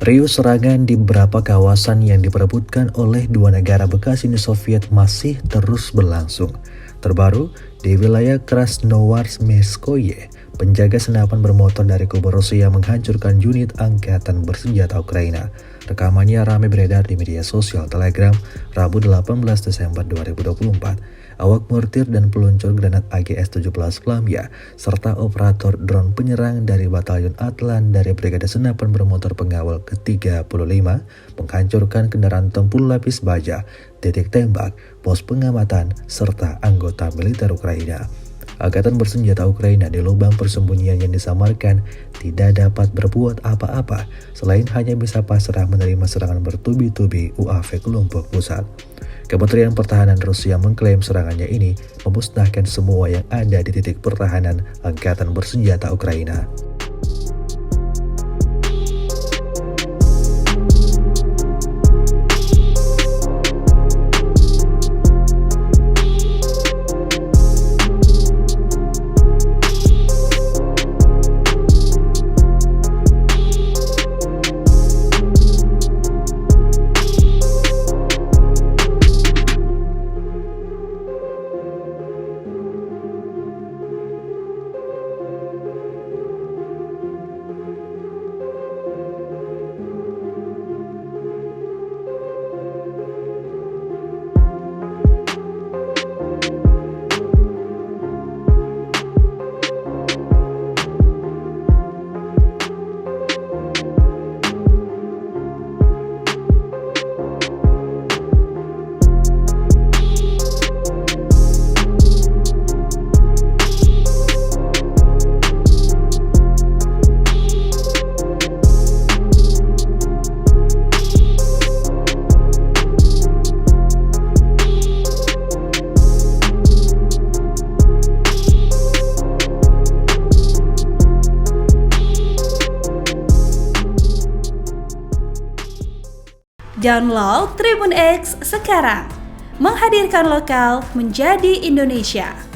Riuh serangan di beberapa kawasan yang diperebutkan oleh dua negara bekas Uni Soviet masih terus berlangsung. Terbaru, di wilayah Krasnoyarsk-Meskoye, penjaga senapan bermotor dari kubu Rusia menghancurkan unit angkatan bersenjata Ukraina. Rekamannya ramai beredar di media sosial Telegram Rabu 18 Desember 2024. Awak mortir dan peluncur granat AGS-17 Lamia, serta operator drone penyerang dari Batalion Atlan dari Brigade Senapan Bermotor Pengawal ke-35 menghancurkan kendaraan tempur lapis baja, titik tembak, pos pengamatan, serta anggota militer Ukraina. Angkatan bersenjata Ukraina di lubang persembunyian yang disamarkan tidak dapat berbuat apa-apa selain hanya bisa pasrah menerima serangan bertubi-tubi UAV kelompok pusat. Kementerian Pertahanan Rusia mengklaim serangannya ini memusnahkan semua yang ada di titik pertahanan Angkatan Bersenjata Ukraina. Download Tribun X sekarang, menghadirkan lokal menjadi Indonesia.